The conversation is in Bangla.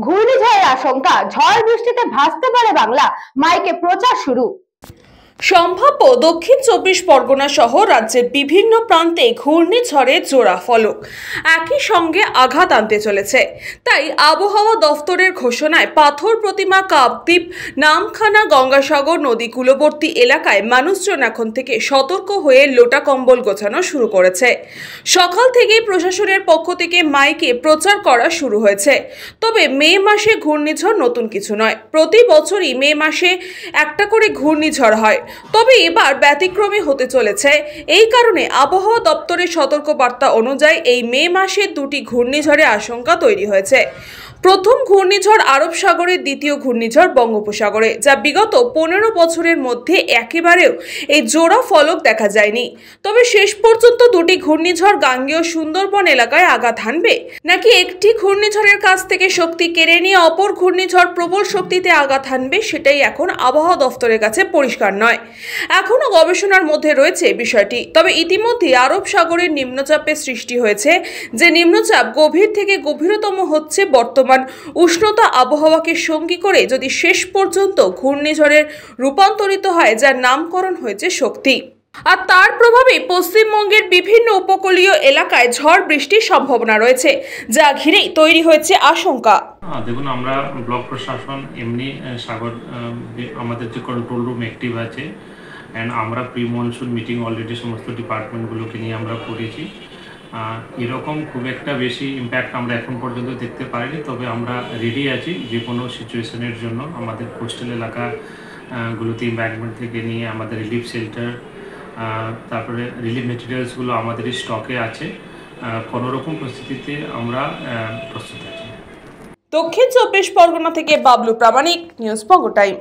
ঘূর্ণিঝড়ের আশঙ্কা, ঝড় বৃষ্টিতে ভাসতে পারে বাংলা, মাইকে প্রচার শুরু। সম্ভাব্য দক্ষিণ 24 পরগনা সহ রাজ্যের বিভিন্ন প্রান্তে ঘূর্ণিঝড়ের জোড়া ফলক একই সঙ্গে আঘাত আনতে চলেছে। তাই আবহাওয়া দফতরের ঘোষণায় পাথর প্রতিমা, কাকদ্বীপ, নামখানা, গঙ্গাসাগর নদী কূলবর্তী এলাকায় মানুষজন এখন থেকে সতর্ক হয়ে লোটা কম্বল গোছানো শুরু করেছে। সকাল থেকেই প্রশাসনের পক্ষ থেকে মাইকে প্রচার করা শুরু হয়েছে। তবে মে মাসে ঘূর্ণিঝড় নতুন কিছু নয়, প্রতি বছরই মে মাসে একটা করে ঘূর্ণিঝড় হয়। তবে এবার ব্যতিক্রমী হতে চলেছে। এই কারণে আবহাওয়া দপ্তরের সতর্কবার্তা অনুযায়ী এই মে মাসে দুটি ঘূর্ণিঝড়ের আশঙ্কা তৈরি হয়েছে। প্রথম ঘূর্ণিঝড় আরব সাগরে, দ্বিতীয় ঘূর্ণিঝড় বঙ্গোপসাগরে, যা বিগত 15 বছরের মধ্যে একেবারেও এই জোড়া ফলক দেখা যায়নি। তবে শেষ পর্যন্ত দুটি ঘূর্ণিঝড় গাঙ্গেয় সুন্দরবন এলাকায় আঘাত হানবে, নাকি একটি ঘূর্ণিঝড়ের কাছ থেকে শক্তি কেড়ে নিয়ে অপর ঘূর্ণিঝড় প্রবল শক্তিতে আঘাত হানবে, সেটাই এখন আবহাওয়া দফতরের কাছে পরিষ্কার নয়। এখনো গবেষণার মধ্যে রয়েছে বিষয়টি। তবে ইতিমধ্যে আরব সাগরের নিম্নচাপের সৃষ্টি হয়েছে, যে নিম্নচাপ গভীর থেকে গভীরতম হচ্ছে। বর্তমান উষ্ণতা আবহাওয়াকে সঙ্গী করে যদি শেষ পর্যন্ত ঘূর্ণিঝড়ের রূপান্তরিত হয়, যার নামকরণ হয়েছে শক্তি, আর তার প্রভাবে পশ্চিমবঙ্গের বিভিন্ন উপকূলীয় এলাকায় ঝড় বৃষ্টির সম্ভাবনা রয়েছে, যা ঘিরেই তৈরি হয়েছে আশঙ্কা। দেখুন, আমরা ব্লক প্রশাসন এমনি সাগর আমাদের যে কন্ট্রোল রুম অ্যাক্টিভ আছে, অ্যান্ড আমরা প্রি মনসুন মিটিং অলরেডি সমস্ত ডিপার্টমেন্টগুলোকে নিয়ে আমরা করেছি। এরকম খুব একটা বেশি ইম্প্যাক্ট আমরা এখন পর্যন্ত দেখতে পাইনি। তবে আমরা রেডি আছি যে কোনো সিচুয়েশনের জন্য। আমাদের কোস্টাল এলাকাগুলোতে এম্বাঙ্কমেন্ট থেকে নিয়ে আমাদের রিলিফ শেল্টার, তারপরে রিলিফ মেটেরিয়ালসগুলো আমাদের স্টকে আছে। কোনোরকম পরিস্থিতিতে আমরা প্রস্তুত আছি। দক্ষিণ 24 পরগনা থেকে বাবলু প্রামাণিক, নিউজ বঙ্গ টাইম।